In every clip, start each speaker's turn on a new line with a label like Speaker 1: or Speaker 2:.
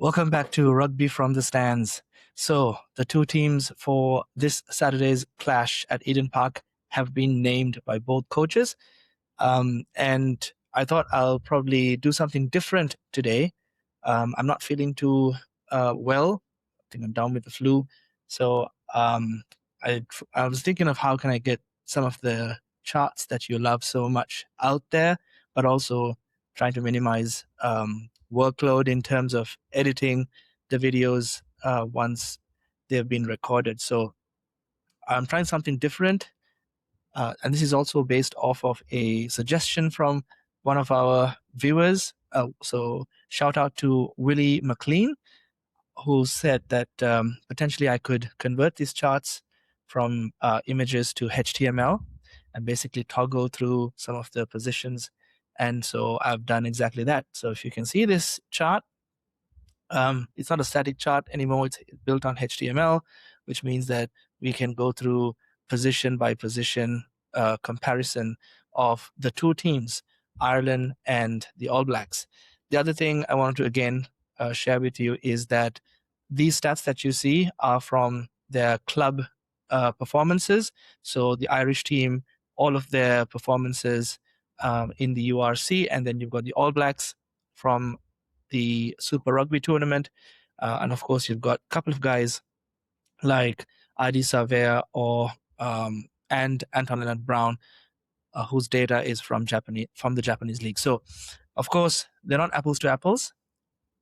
Speaker 1: Welcome back to Rugby from the Stands. So, the two teams for this Saturday's clash at Eden Park have been named by both coaches. And I thought I'll probably do something different today. I'm not feeling too well. I think I'm down with the flu. So, I was thinking of how can I get some of the charts that you love so much out there, but also trying to minimize workload in terms of editing the videos once they've been recorded. So I'm trying something different. And this is also based off of a suggestion from one of our viewers. So shout out to Willie McLean, who said that potentially I could convert these charts from images to HTML and basically toggle through some of the positions. And so I've done exactly that. So if you can see this chart, it's not a static chart anymore. It's built on HTML, which means that we can go through position by position comparison of the two teams, Ireland and the All Blacks. The other thing I wanted to again share with you is that these stats that you see are from their club performances. So the Irish team, all of their performances in the URC, and then you've got the All Blacks from the Super Rugby tournament. And of course, you've got a couple of guys like Ardie, Savea, and Anton Lienert-Brown, whose data is from the Japanese league. So, of course, they're not apples to apples,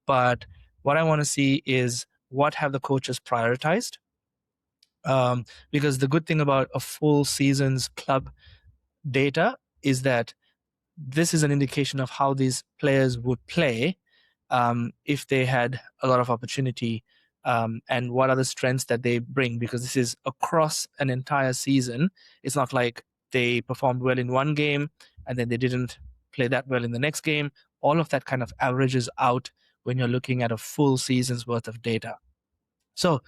Speaker 1: but what I want to see is what have the coaches prioritized. Because the good thing about a full season's club data is that this is an indication of how these players would play if they had a lot of opportunity, and what are the strengths that they bring, because this is across an entire season. It's not like they performed well in one game and then they didn't play that well in the next game. All of that kind of averages out when you're looking at a full season's worth of data. So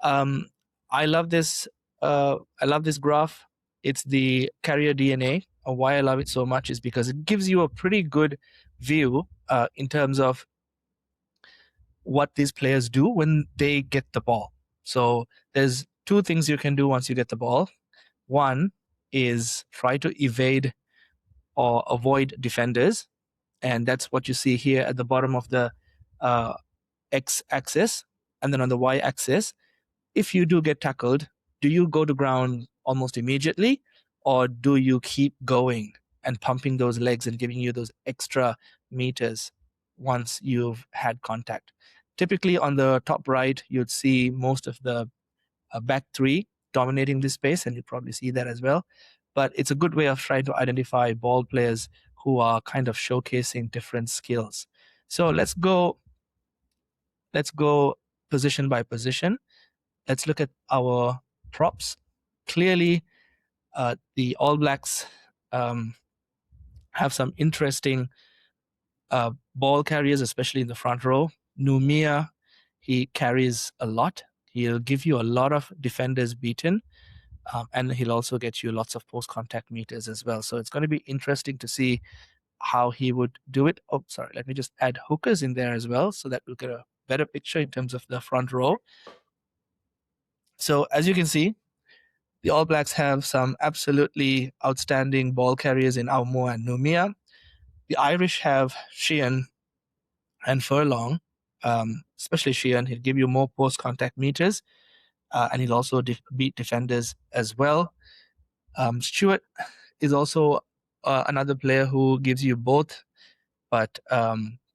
Speaker 1: I love this. I love this graph. It's the carrier DNA. Why I love it so much is because it gives you a pretty good view in terms of what these players do when they get the ball. So there's two things you can do once you get the ball. One is try to evade or avoid defenders, and that's what you see here at the bottom of the x-axis. And then on the y-axis, if you do get tackled, do you go to ground almost immediately, or do you keep going and pumping those legs and giving you those extra meters once you've had contact? Typically on the top right, you'd see most of the back three dominating this space, and you probably see that as well. But it's a good way of trying to identify ball players who are kind of showcasing different skills. So let's go position by position. Let's look at our props. Clearly, the All Blacks have some interesting ball carriers, especially in the front row. Numia, he carries a lot. He'll give you a lot of defenders beaten, and he'll also get you lots of post-contact meters as well. So it's going to be interesting to see how he would do it. Oh, sorry, let me just add hookers in there as well so that we'll get a better picture in terms of the front row. So as you can see, the All Blacks have some absolutely outstanding ball carriers in Aumo and Numia. The Irish have Sheehan and Furlong, especially Sheehan. He'll give you more post-contact meters, and he'll also beat defenders as well. Stewart is also another player who gives you both, but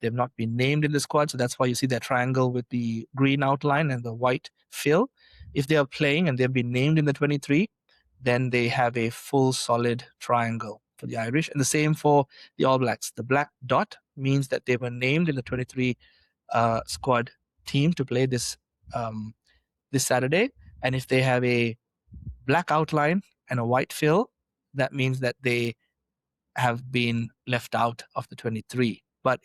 Speaker 1: they've not been named in the squad, so that's why you see that triangle with the green outline and the white fill. If they are playing and they've been named in the 23, then they have a full solid triangle for the Irish. And the same for the All Blacks. The black dot means that they were named in the 23 squad team to play this Saturday. And if they have a black outline and a white fill, that means that they have been left out of the 23. But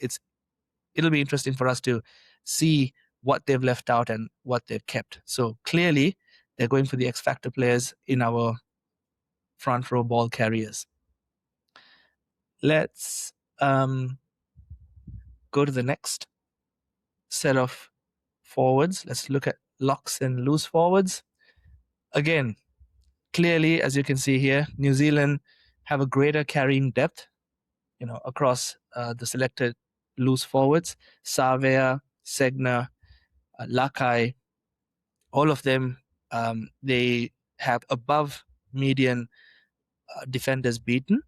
Speaker 1: it'll be interesting for us to see what they've left out and what they've kept. So clearly, they're going for the X Factor players in our front row ball carriers. Let's go to the next set of forwards. Let's look at locks and loose forwards. Again, clearly, as you can see here, New Zealand have a greater carrying depth, across the selected loose forwards. Savea, Segner, Lakai, all of them, they have above median defenders beaten,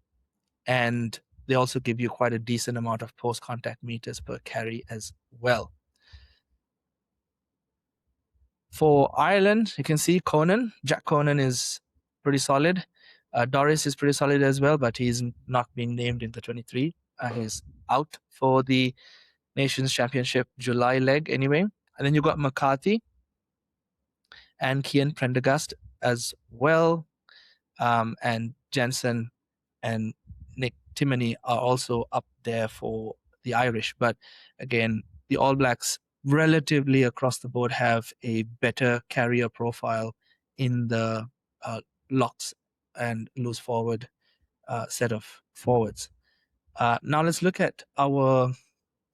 Speaker 1: and they also give you quite a decent amount of post-contact meters per carry as well. For Ireland, you can see Jack Conan is pretty solid. Doris is pretty solid as well, but he's not being named in the 23. He's out for the Nations Championship July leg anyway. And then you got McCarthy and Kian Prendergast as well. And Jensen and Nick Timoney are also up there for the Irish. But again, the All Blacks relatively across the board have a better carrier profile in the locks and loose forward set of forwards. Now let's look at our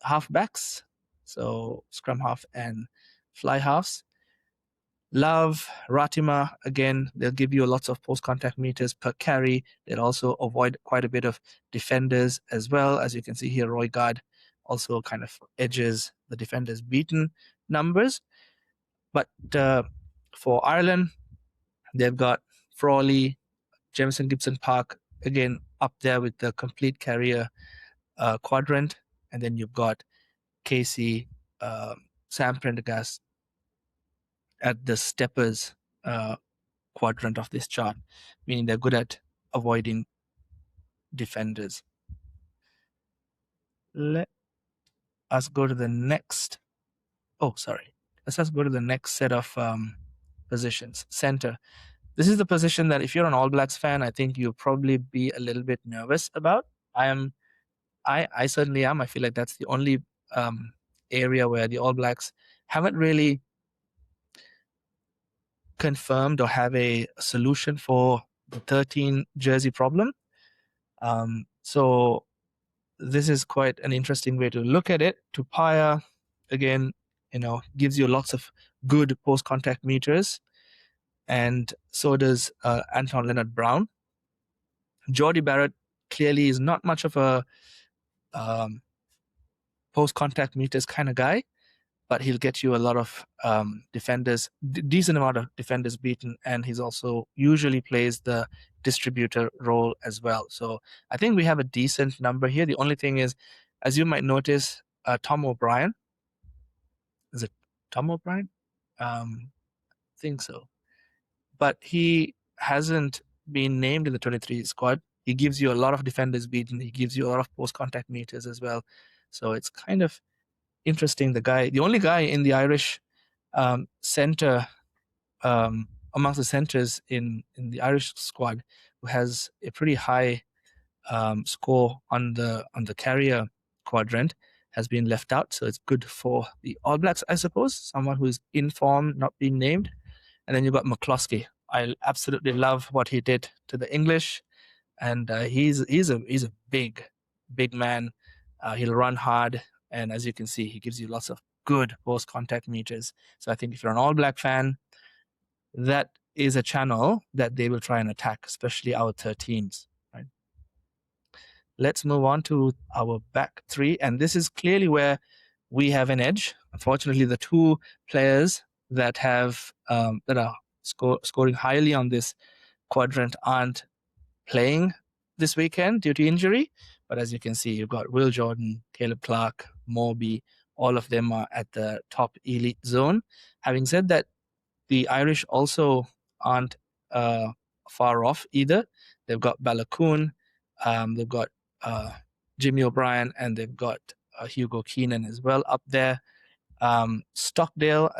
Speaker 1: halfbacks. So scrum half and fly halves. Love, Ratima, again, they'll give you lots of post-contact meters per carry. They'll also avoid quite a bit of defenders as well. As you can see here, Roy Gard also kind of edges the defenders beaten numbers. But for Ireland, they've got Frawley, Jamison Gibson Park, again, up there with the complete carrier quadrant. And then you've got Casey, Sam Prendergast, at the steppers quadrant of this chart, meaning they're good at avoiding defenders. Let us go to the next. Let's just go to the next set of positions. Center. This is the position that if you're an All Blacks fan, I think you'll probably be a little bit nervous about. I certainly am. I feel like that's the only area where the All Blacks haven't really confirmed or have a solution for the 13 jersey problem. So this is quite an interesting way to look at it. Tupaya, again, gives you lots of good post-contact meters, and so does Anton Lienert-Brown. Jordie Barrett clearly is not much of a post-contact meters kind of guy, but he'll get you a lot of defenders, decent amount of defenders beaten, and he's also usually plays the distributor role as well. So I think we have a decent number here. The only thing is, as you might notice, Tom O'Brien. Is it Tom O'Brien? I think so. But he hasn't been named in the 23 squad. He gives you a lot of defenders beaten. He gives you a lot of post-contact meters as well. So it's kind of interesting. The only guy in the Irish center, amongst the centers in the Irish squad, who has a pretty high score on the carrier quadrant, has been left out. So it's good for the All Blacks, I suppose. Someone who's in form, not being named. And then you've got McCloskey. I absolutely love what he did to the English, and he's a big man. He'll run hard. And as you can see, he gives you lots of good post-contact meters. So I think if you're an All Black fan, that is a channel that they will try and attack, especially our 13s. Right? Let's move on to our back three. And this is clearly where we have an edge. Unfortunately, the two players that have that are scoring highly on this quadrant aren't playing this weekend due to injury. But as you can see, you've got Will Jordan, Caleb Clark, Moby, all of them are at the top elite zone. Having said that, the Irish also aren't far off either. They've got Balakoon, they've got Jimmy O'Brien, and they've got Hugo Keenan as well up there. Stockdale,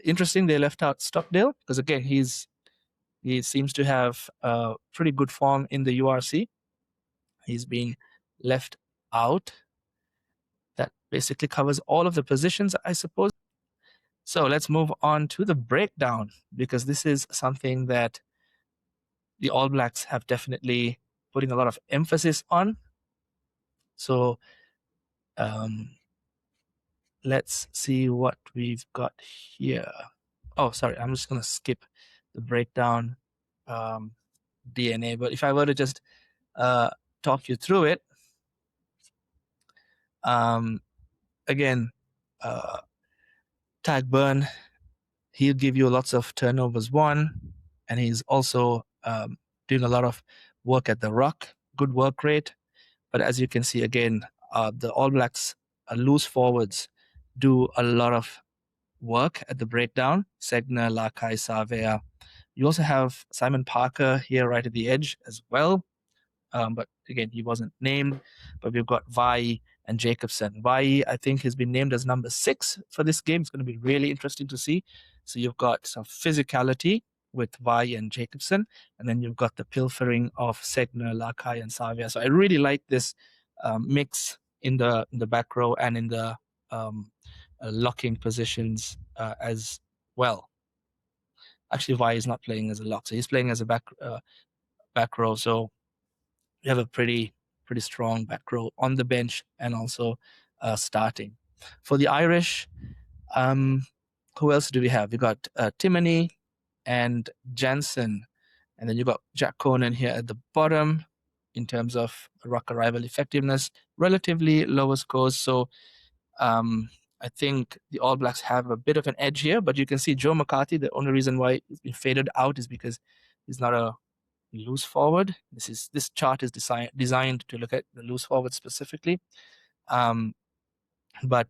Speaker 1: interesting they left out Stockdale, because again, he seems to have pretty good form in the URC. He's being left out. That basically covers all of the positions, I suppose. So let's move on to the breakdown, because this is something that the All Blacks have definitely putting a lot of emphasis on. So let's see what we've got here. Oh, sorry, I'm just going to skip the breakdown DNA. But if I were to just talk you through it, again, Tag Burn, he'll give you lots of turnovers won, and he's also doing a lot of work at the ruck, good work rate. But as you can see, again, the All Blacks loose forwards do a lot of work at the breakdown. Segner, Lakai, Savea. You also have Simon Parker here right at the edge as well. But again, he wasn't named. But we've got Vai and Jacobson. Vai, I think, has been named as number 6 for this game. It's going to be really interesting to see. So you've got some physicality with Vai and Jacobson, and then you've got the pilfering of Segner, Lakai, and Savia. So I really like this mix in the back row and in the locking positions as well. Actually, Vai is not playing as a lock, so he's playing as a back row. So you have a pretty strong back row on the bench and also starting. For the Irish, who else do we have? We got Timoney and Jansen, and then you got Jack Conan here at the bottom in terms of ruck arrival effectiveness, relatively lower scores. So I think the All Blacks have a bit of an edge here, but you can see Joe McCarthy, the only reason why he's been faded out is because he's not a loose forward. This chart is designed to look at the loose forward specifically. But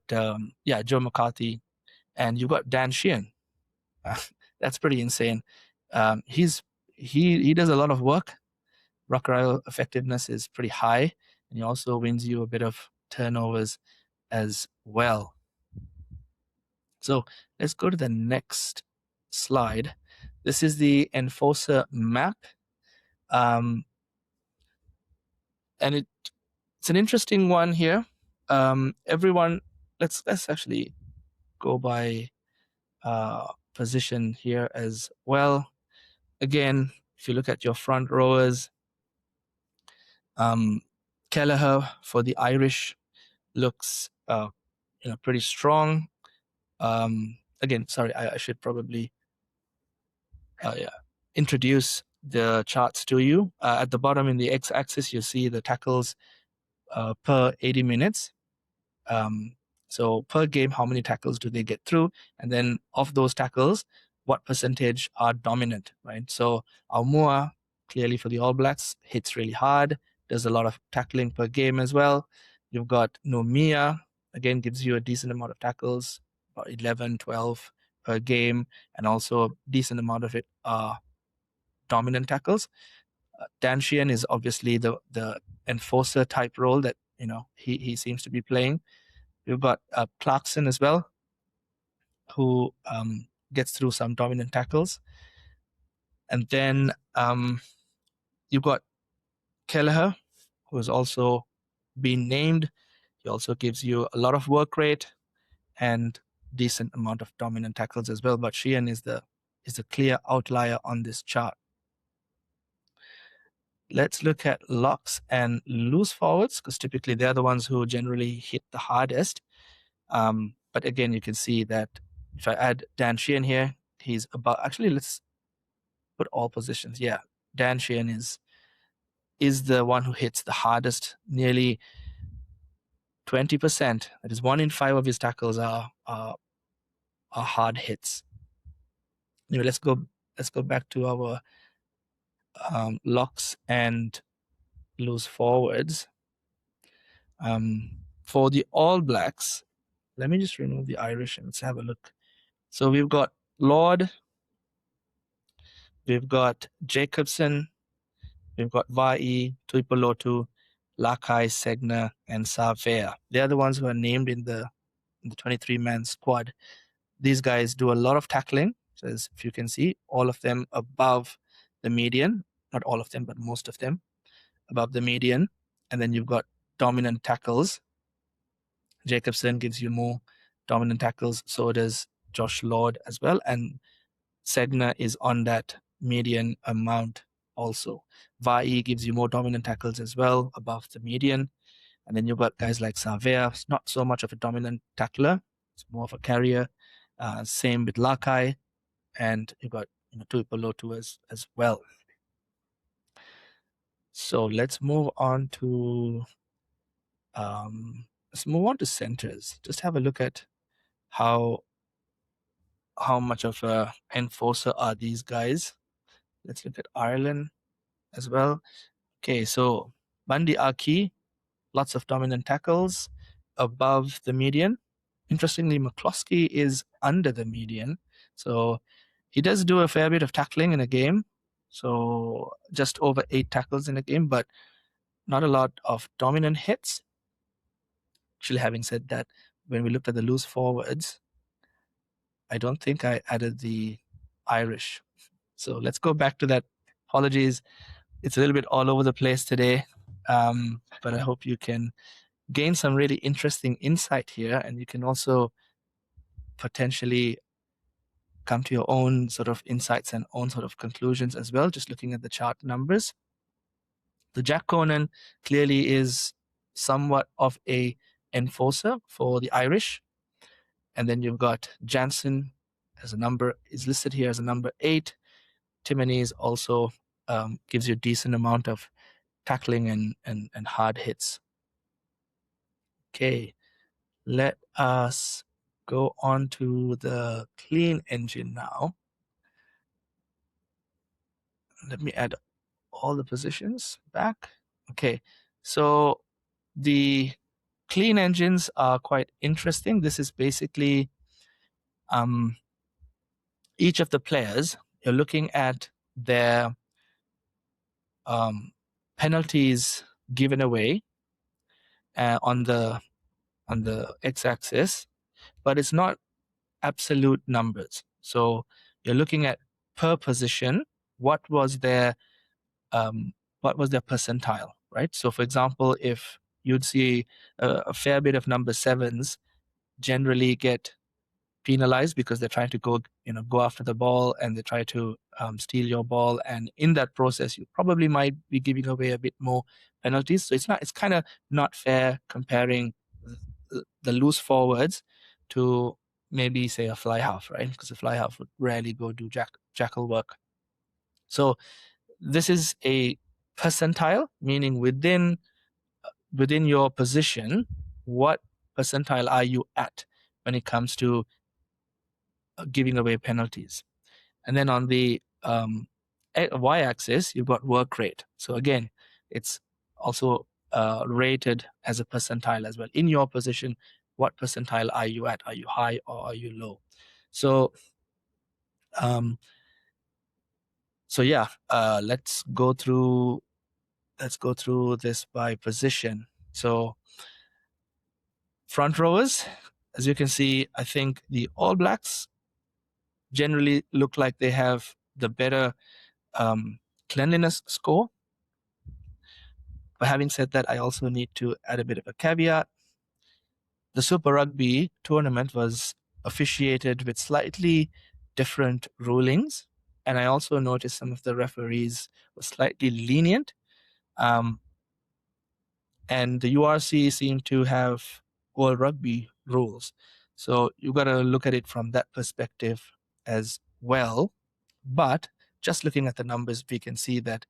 Speaker 1: yeah, Joe McCarthy, and you've got Dan Sheehan. That's pretty insane. He does a lot of work. Ruck arrival effectiveness is pretty high, and he also wins you a bit of turnovers as well. So let's go to the next slide. This is the enforcer map. And it's an interesting one here. Everyone, let's actually go by position here as well. Again, if you look at your front rowers, Kelleher for the Irish looks pretty strong. Again, sorry, I should probably introduce the charts to you. At the bottom in the x-axis, you see the tackles per 80 minutes. So per game, how many tackles do they get through? And then of those tackles, what percentage are dominant, right? So Aumua, clearly for the All Blacks, hits really hard. There's a lot of tackling per game as well. You've got Nomia, again, gives you a decent amount of tackles, about 11, 12 per game, and also a decent amount of it are dominant tackles. Dan Sheehan is obviously the enforcer type role that he seems to be playing. We've got Clarkson as well, who gets through some dominant tackles. And then you've got Kelleher, who has also been named. He also gives you a lot of work rate and decent amount of dominant tackles as well. But Sheehan is the clear outlier on this chart. Let's look at locks and loose forwards, because typically they're the ones who generally hit the hardest. But again, you can see that if I add Dan Sheehan here, he's about, actually, let's put all positions. Yeah, Dan Sheehan is the one who hits the hardest, nearly 20%. That is 1 in 5 of his tackles are hard hits. Anyway, let's go back to our locks and loose forwards. For the All Blacks, let me just remove the Irish and let's have a look. So we've got Lord, we've got Jacobson, we've got Vai, Tuipolotu, Lakai, Segner, and Savea. They're the ones who are named in the 23-man squad. These guys do a lot of tackling. So as if you can see, all of them above the median. Not all of them, but most of them above the median. And then you've got dominant tackles. Jacobson gives you more dominant tackles. So does Josh Lord as well. And Segner is on that median amount also. Vai gives you more dominant tackles as well, above the median. And then you've got guys like Savea, not so much of a dominant tackler, It's more of a carrier. Same with Lakai, and you've got Tuipolotu as well. So let's move on to centers. Just have a look at how much of a enforcer are these guys. Let's look at Ireland as well. Okay, so Bundy Aki, lots of dominant tackles above the median. Interestingly, McCloskey is under the median. So he does do a fair bit of tackling in a game. So just over 8 tackles in a game, but not a lot of dominant hits. Actually, having said that, when we looked at the loose forwards, I don't think I added the Irish. So let's go back to that. Apologies. It's a little bit all over the place today, but I hope you can gain some really interesting insight here, and you can also potentially come to your own sort of insights and own sort of conclusions as well, just looking at the chart numbers. The Jack Conan clearly is somewhat of a enforcer for the Irish. And then you've got Jansen as a number, is listed here as a number 8. Timoney's also gives you a decent amount of tackling and hard hits. Okay, let us go on to the clean engine now. Let me add all the positions back. Okay, so the clean engines are quite interesting. This is basically each of the players. You're looking at their penalties given away on the x-axis, but it's not absolute numbers. So you're looking at per position, what was their percentile, right? So for example, if you'd see a fair bit of number 7s generally get penalized because they're trying to go after the ball, and they try to steal your ball, and in that process you probably might be giving away a bit more penalties. So it's kind of not fair comparing the loose forwards to maybe say a fly half, right? Because a fly half would rarely go do jackal work. So this is a percentile, meaning within your position, what percentile are you at when it comes to giving away penalties. And then on the y-axis, you've got work rate. So again, it's also rated as a percentile as well. In your position, what percentile are you at? Are you high or are you low? So, yeah, let's go through this by position. So front rowers, as you can see, I think the All Blacks generally look like they have the better cleanliness score. But having said that, I also need to add a bit of a caveat. The Super Rugby tournament was officiated with slightly different rulings, and I also noticed some of the referees were slightly lenient. And the URC seemed to have World Rugby rules. So you've got to look at it from that perspective as well. But just looking at the numbers, we can see that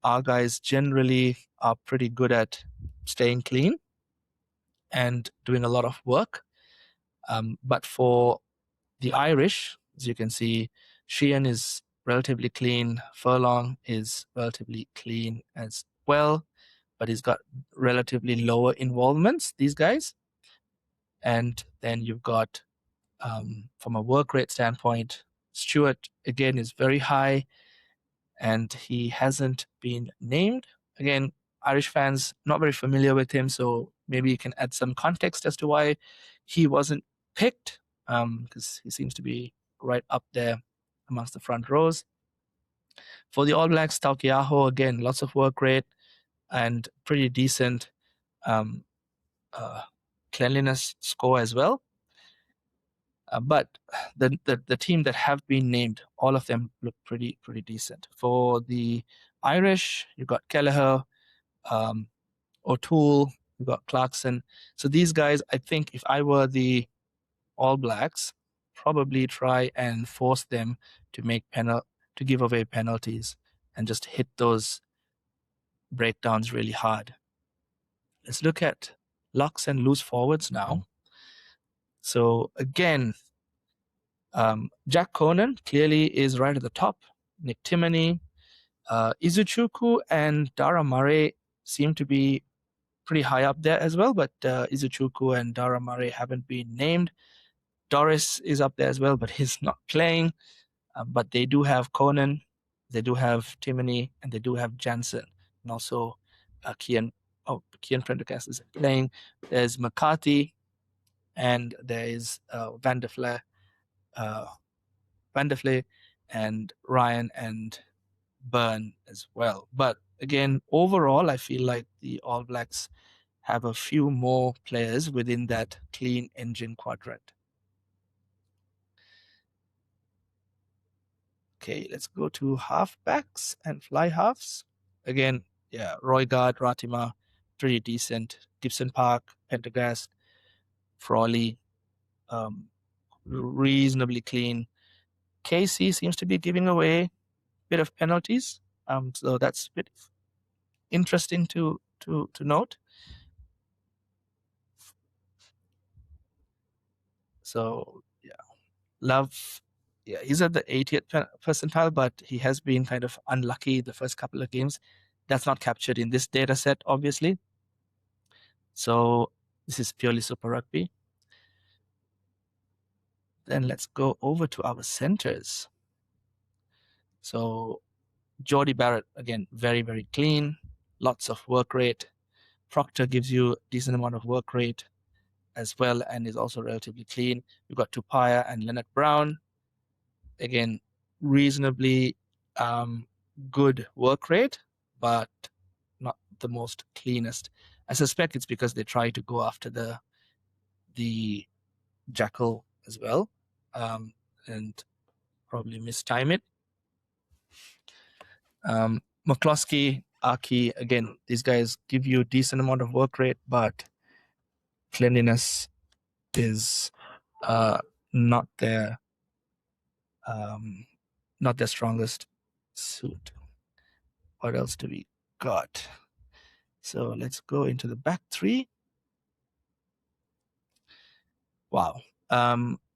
Speaker 1: our guys generally are pretty good at staying clean and doing a lot of work. But for the Irish, as you can see, Sheehan is relatively clean. Furlong is relatively clean as well, but he's got relatively lower involvements, these guys. And then you've got, from a work rate standpoint, Stewart, again, is very high, and he hasn't been named. Again, Irish fans not very familiar with him, so maybe you can add some context as to why he wasn't picked, because he seems to be right up there amongst the front rows. For the All Blacks, Taukiaho, again, lots of work rate and pretty decent cleanliness score as well. But the team that have been named, all of them look pretty decent. For the Irish, you've got Kelleher, O'Toole, you've got Clarkson. So these guys, I think if I were the All Blacks probably try and force them to to give away penalties and just hit those breakdowns really hard. Let's look at locks and loose forwards now. So again, Jack Conan clearly is right at the top. Nick Timoney, Izuchuku and Dara Murray seem to be pretty high up there as well, but Izuchuku and Dara Murray haven't been named. Doris is up there as well, but he's not playing. But they do have Conan, they do have Timoney, and they do have Jansen, and also Kian Prendergast is playing. There's McCarthy, and there is Van der Vleer, and Ryan and Byrne as well. But again, overall, I feel like the All Blacks have a few more players within that clean engine quadrant. Okay, let's go to halfbacks and fly halves. Again, yeah, Roygaard, Ratima, pretty decent. Gibson Park, Pendergast, Frawley, reasonably clean. Casey seems to be giving away a bit of penalties. So that's a bit interesting to note. So yeah, Love, yeah, he's at the 80th percentile, but he has been kind of unlucky the first couple of games. That's not captured in this data set, obviously. So this is purely Super Rugby. Then let's go over to our centers. So Jordie Barrett, again, very, very clean, lots of work rate. Proctor gives you a decent amount of work rate as well and is also relatively clean. We've got Tupaya and Lienert-Brown. Again, reasonably good work rate, but not the most cleanest. I suspect it's because they try to go after the Jackal as well, and probably mistime it. McCloskey, Aki, again, these guys give you a decent amount of work rate, but cleanliness is not their strongest suit. What else do we got? So let's go into the back three. Wow.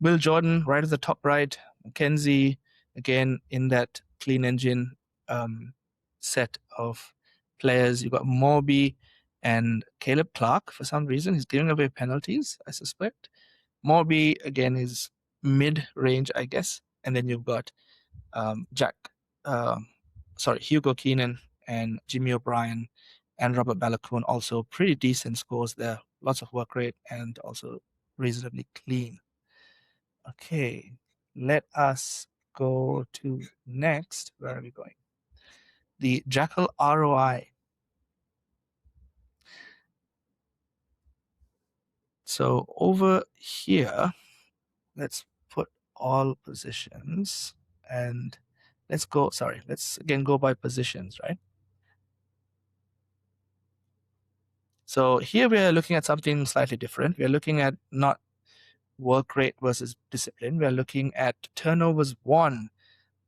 Speaker 1: Will Jordan right at the top right. Mackenzie, again, in that clean engine set of players. You've got Morby and Caleb Clark. For some reason, he's giving away penalties, I suspect. Morby, again, is mid-range, I guess. And then you've got Hugo Keenan and Jimmy O'Brien and Robert Balakoon, also pretty decent scores there. Lots of work rate and also reasonably clean. Okay, let us go to next. Where are we going? The Jackal ROI. So over here, let's put all positions and let's again go by positions, right? So here we are looking at something slightly different. We are looking at not work rate versus discipline. We are looking at turnovers won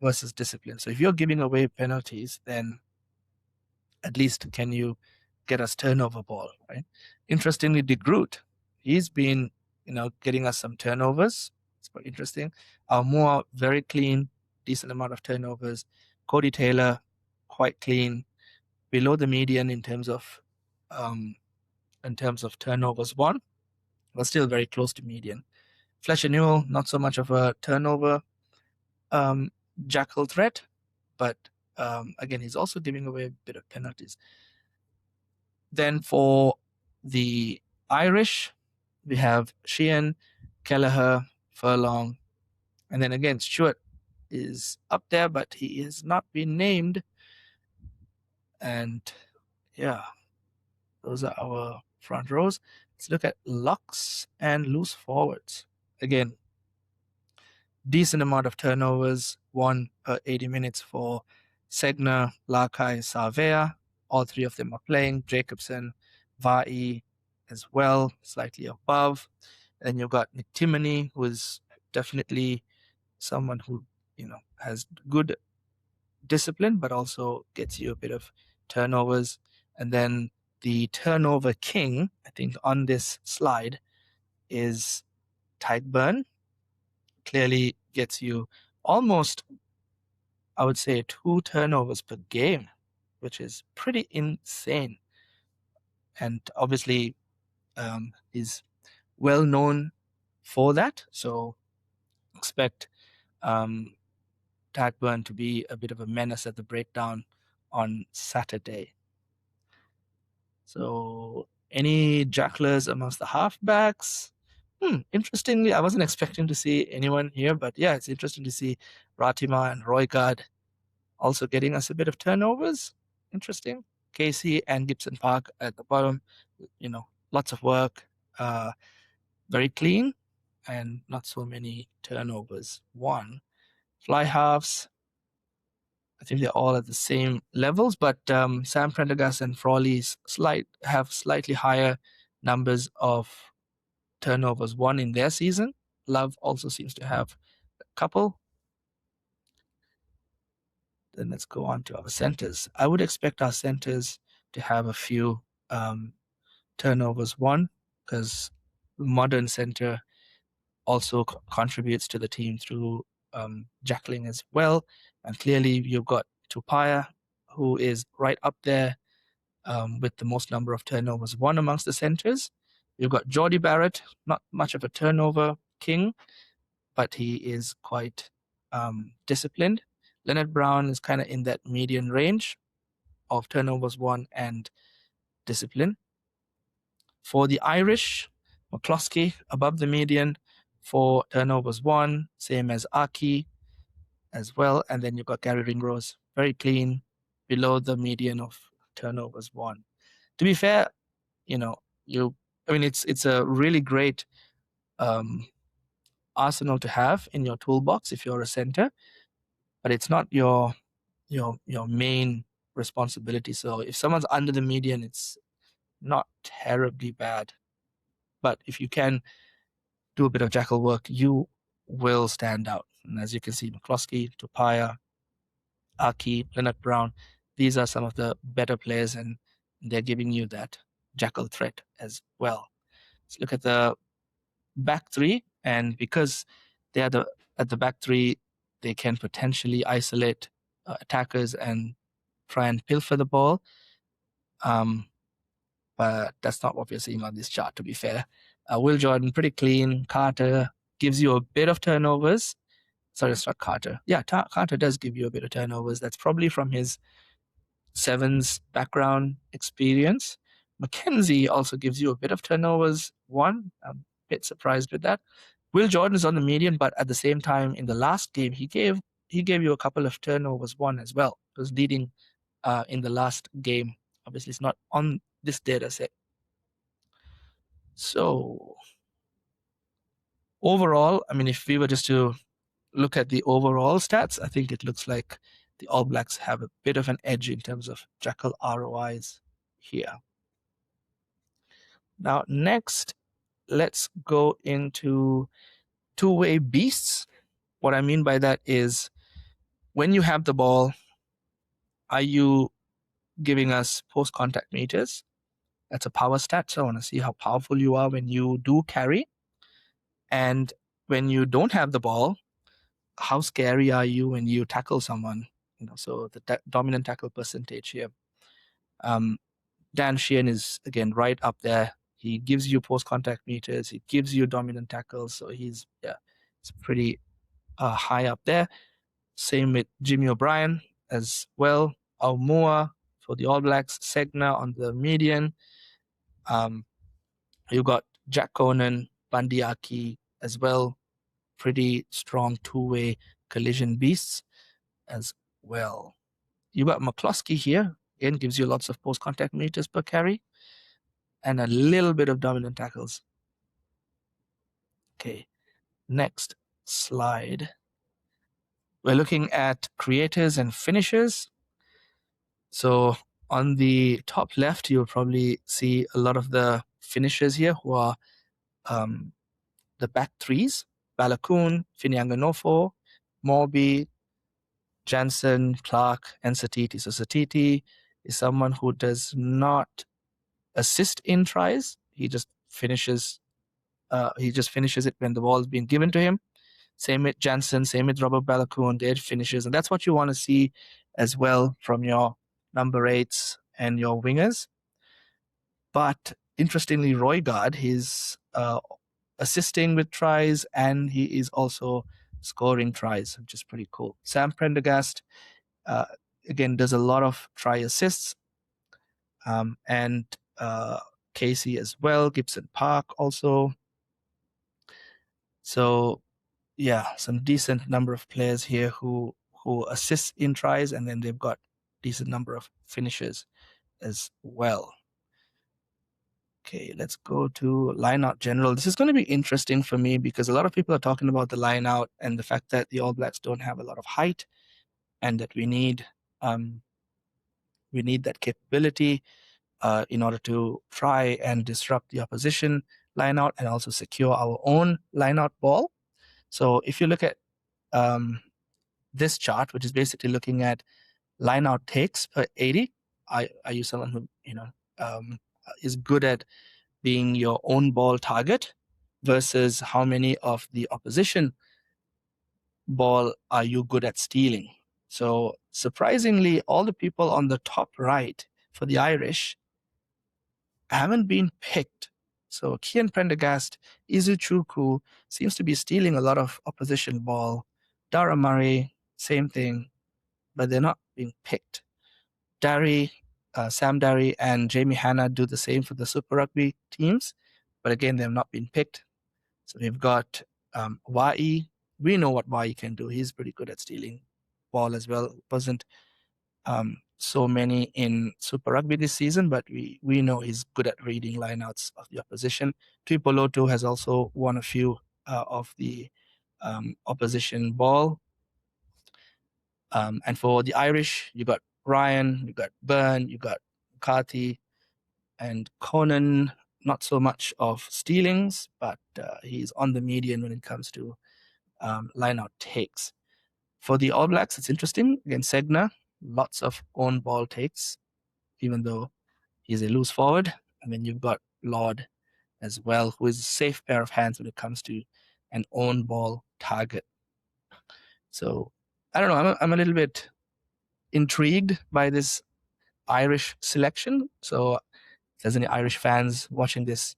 Speaker 1: versus discipline. So if you're giving away penalties, then at least can you get us turnover ball, right? Interestingly, De Groot, he's been, getting us some turnovers. It's quite interesting. Moore, very clean, decent amount of turnovers. Cody Taylor, quite clean, below the median in terms of turnovers won, but still very close to median. Fletcher Newell, not so much of a turnover Jackal threat, but again, he's also giving away a bit of penalties. Then for the Irish, we have Sheehan, Kelleher, Furlong, and then again, Stewart is up there, but he has not been named. And yeah, those are our front rows. Let's look at locks and loose forwards. Again, decent amount of turnovers, 1 per 80 minutes for Segner, Lakai, Savea. All three of them are playing. Jacobson, Vai as well, slightly above. And you've got Nick Timoney, who is definitely someone who, has good discipline, but also gets you a bit of turnovers. And then the turnover king, I think, on this slide is Tyburn. Clearly gets you almost, I would say, 2 turnovers per game, which is pretty insane. And obviously, is well known for that. So expect Tyburn to be a bit of a menace at the breakdown on Saturday. So any jacklers amongst the halfbacks? Interestingly, I wasn't expecting to see anyone here, but yeah, it's interesting to see Ratima and Roygard also getting us a bit of turnovers. Interesting. Casey and Gibson Park at the bottom, lots of work, very clean, and not so many turnovers. One. Fly halves, I think they're all at the same levels, but Sam Prendergast and Frawley have slightly higher numbers of turnovers won in their season. Love also seems to have a couple. Then let's go on to our centers. I would expect our centers to have a few turnovers won, because modern center also contributes to the team through jackling as well. And clearly you've got Tupaya, who is right up there with the most number of turnovers won amongst the centers. You've got Geordie Barrett, not much of a turnover king, but he is quite disciplined. Lienert-Brown is kind of in that median range of turnovers won and discipline. For the Irish, McCloskey above the median for turnovers won, same as Aki as well. And then you've got Gary Ringrose, very clean, below the median of turnovers won. To be fair, it's a really great arsenal to have in your toolbox if you're a center, but it's not your main responsibility. So if someone's under the median, it's not terribly bad. But if you can do a bit of jackal work, you will stand out. And as you can see, McCloskey, Tupaya, Aki, Lienert-Brown, these are some of the better players, and they're giving you that jackal threat as well. Let's look at the back three, and because they are at the back three, they can potentially isolate attackers and try and pilfer the ball. But that's not what we're seeing on this chart, to be fair. Will Jordan, pretty clean. Carter gives you a bit of turnovers. Sorry, it's not Carter. Yeah, Carter does give you a bit of turnovers. That's probably from his sevens background experience. Mackenzie also gives you a bit of turnovers. I'm a bit surprised with that. Will Jordan is on the median, but at the same time, in the last game, he gave you a couple of turnovers as well. He was leading in the last game. Obviously, it's not on this data set. So overall, if we were just to look at the overall stats, I think it looks like the All Blacks have a bit of an edge in terms of Jackal ROIs here. Now, next, let's go into two-way beasts. What I mean by that is, when you have the ball, are you giving us post-contact meters? That's a power stat, so I want to see how powerful you are when you do carry. And when you don't have the ball, how scary are you when you tackle someone? So the dominant tackle percentage here. Dan Sheehan is, again, right up there. He gives you post-contact meters. He gives you dominant tackles. So it's pretty high up there. Same with Jimmy O'Brien as well. Aumua for the All Blacks. Segna on the median. You've got Jack Conan, Bandiaki as well. Pretty strong two-way collision beasts as well. You got McCloskey here. Again, gives you lots of post-contact meters per carry and a little bit of dominant tackles. Okay, next slide. We're looking at creators and finishers. So on the top left, you'll probably see a lot of the finishers here who are the back threes, Balakoon, Finyanganofo, Morby, Jansen, Clark, and Satiti. So Satiti is someone who does not assist in tries. He just finishes it when the ball is being given to him. Same with Jansen, same with Robert Balakoon, their finishes. And that's what you want to see as well from your number 8s and your wingers. But interestingly, Roygaard, he's assisting with tries and he is also scoring tries, which is pretty cool. Sam Prendergast, again, does a lot of try assists. And Casey as well, Gibson Park also. So yeah, some decent number of players here who assist in tries, and then they've got decent number of finishes as well. Okay, let's go to Lineout General. This is going to be interesting for me because a lot of people are talking about the lineout and the fact that the All Blacks don't have a lot of height, and that we need that capability in order to try and disrupt the opposition lineout and also secure our own lineout ball. So if you look at this chart, which is basically looking at lineout takes per 80, are you someone who is good at being your own ball target versus how many of the opposition ball are you good at stealing? So surprisingly, all the people on the top right for the Irish haven't been picked. So Kian Prendergast, Izuchuku seems to be stealing a lot of opposition ball. Dara Murray, same thing, but they're not being picked. Sam Darry and Jamie Hanna do the same for the Super Rugby teams, but again, they have not been picked. So we've got Wai. We know what Wai can do. He's pretty good at stealing ball as well. Wasn't so many in Super Rugby this season, but we know he's good at reading lineouts of the opposition. Tuipolotu has also won a few of the opposition ball. And for the Irish, you got Ryan, you got Byrne, you got McCarthy, and Conan. Not so much of stealings, but he's on the median when it comes to lineout takes. For the All Blacks, it's interesting. Again, Segner, lots of own ball takes, even though he's a loose forward. And then you've got Lord as well, who is a safe pair of hands when it comes to an own ball target. So I don't know. I'm a little bit intrigued by this Irish selection. So if there's any Irish fans watching this,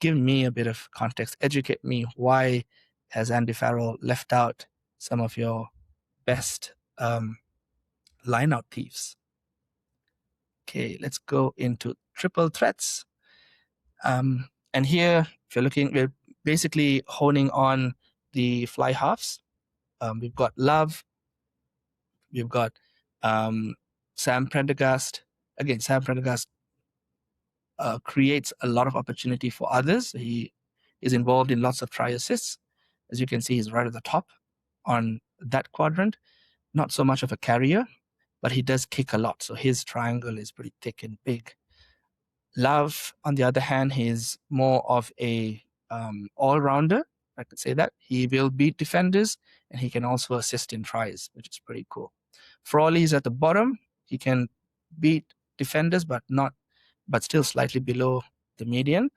Speaker 1: give me a bit of context. Educate me. Why has Andy Farrell left out some of your best lineout thieves? Okay, let's go into triple threats. And here, if you're looking, we're basically honing on the fly halves. We've got Love. We've got Sam Prendergast. Again, Sam Prendergast creates a lot of opportunity for others. He is involved in lots of try assists. As you can see, he's right at the top on that quadrant. Not so much of a carrier, but he does kick a lot. So his triangle is pretty thick and big. Love, on the other hand, he's more of a all-rounder. I could say that. He will beat defenders, and he can also assist in tries, which is pretty cool. Frawley is at the bottom. He can beat defenders, but still slightly below the median.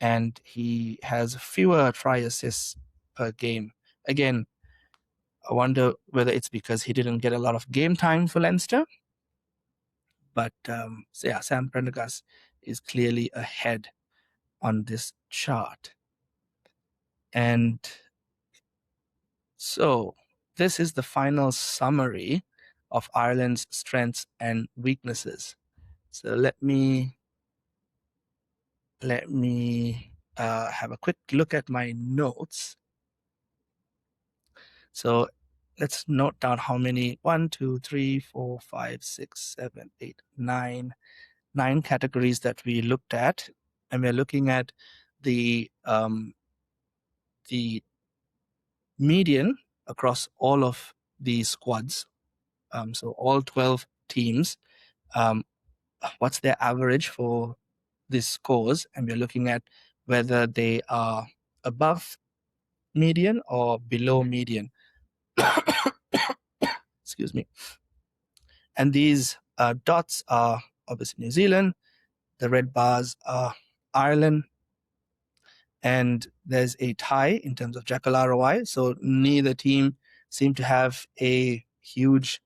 Speaker 1: And he has fewer try assists per game. Again, I wonder whether it's because he didn't get a lot of game time for Leinster. But so yeah, Sam Prendergast is clearly ahead on this chart. And so this is the final summary of Ireland's strengths and weaknesses. So let me have a quick look at my notes. So let's note down how many 1, 2, 3, 4, 5, 6, 7, 8, 9 categories that we looked at, and we're looking at the median across all of these squads. So all 12 teams, what's their average for these scores, and we're looking at whether they are above median or below median. Excuse me. And these dots are obviously New Zealand. The red bars are Ireland. And there's a tie in terms of Jackal ROI. So neither team seem to have a huge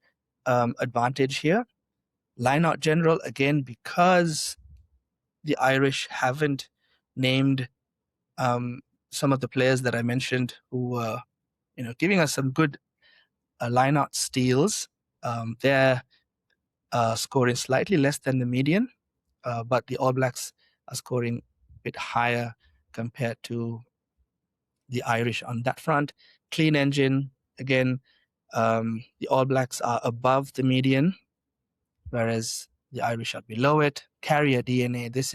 Speaker 1: advantage here. Lineout General, again, because the Irish haven't named some of the players that I mentioned who were, giving us some good lineout steals. They're scoring slightly less than the median, but the All Blacks are scoring a bit higher compared to the Irish on that front. Clean engine, again, the All Blacks are above the median, whereas the Irish are below it. Carrier DNA, this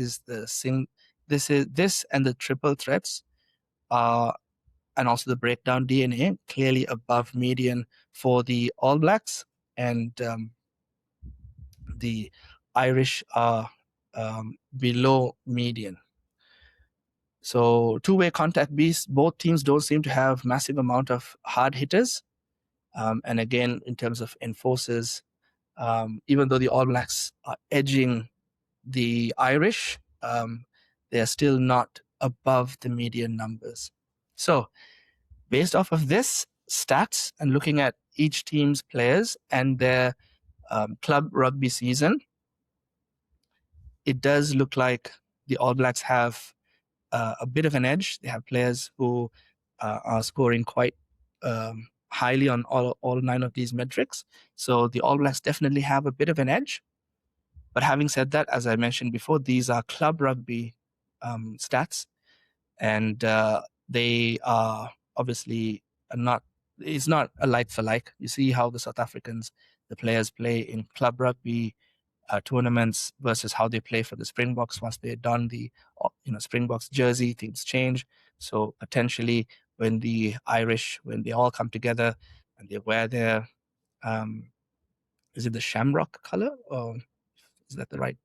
Speaker 1: and the triple threats and also the breakdown DNA, clearly above median for the All Blacks, and the Irish are below median. So two-way contact beasts, both teams don't seem to have massive amount of hard hitters. And again, in terms of enforcers, even though the All Blacks are edging the Irish, they are still not above the median numbers. So based off of this stats and looking at each team's players and their club rugby season, it does look like the All Blacks have a bit of an edge. They have players who are scoring quite highly on all 9 of these metrics. So the All Blacks definitely have a bit of an edge. But having said that, as I mentioned before, these are club rugby stats, and they are obviously it's not a like for like. You see how the South Africans, the players play in club rugby tournaments versus how they play for the Springboks. Once they don the Springboks jersey, things change. So potentially when the Irish, when they all come together and they wear their is it the shamrock color, or is that the right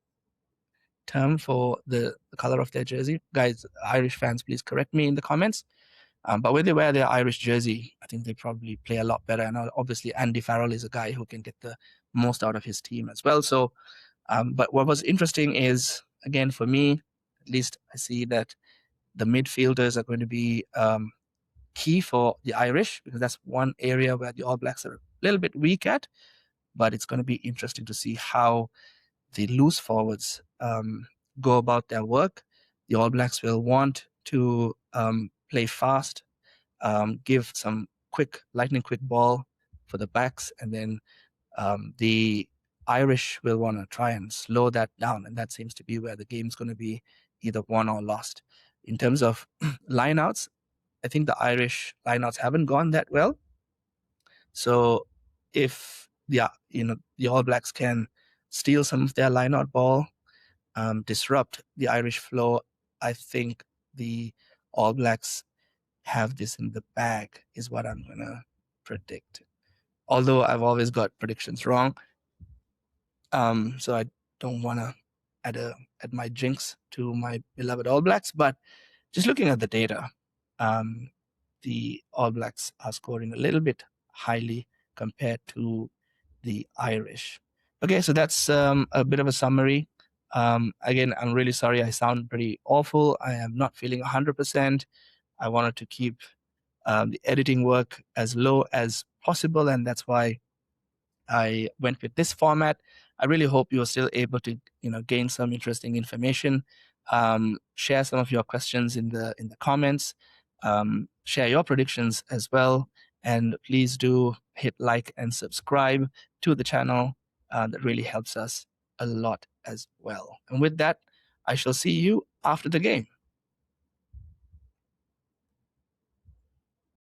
Speaker 1: term for the color of their jersey? Guys, Irish fans, please correct me in the comments. But when they wear their Irish jersey, I think they probably play a lot better. And obviously Andy Farrell is a guy who can get the most out of his team as well. So, but what was interesting is, again, for me, at least I see that the midfielders are going to be key for the Irish, because that's one area where the All Blacks are a little bit weak at. But it's going to be interesting to see how the loose forwards go about their work. The All Blacks will want to play fast, give some lightning quick ball for the backs, and then the Irish will want to try and slow that down, and that seems to be where the game's going to be either won or lost. In terms of lineouts, I think the Irish lineouts haven't gone that well. So if the All Blacks can steal some of their lineout ball, disrupt the Irish flow, I think the All Blacks have this in the bag, is what I'm going to predict. Although I've always got predictions wrong. So I don't want to add my jinx to my beloved All Blacks, but just looking at the data, the All Blacks are scoring a little bit highly compared to the Irish. Okay, so that's a bit of a summary. Again, I'm really sorry I sound pretty awful. I am not feeling 100%. I wanted to keep the editing work as low as possible, and that's why I went with this format. I really hope you're still able to gain some interesting information. Share some of your questions in the comments. Share your predictions as well, and please do hit like and subscribe to the channel. That really helps us a lot as well. And with that, I shall see you after the game.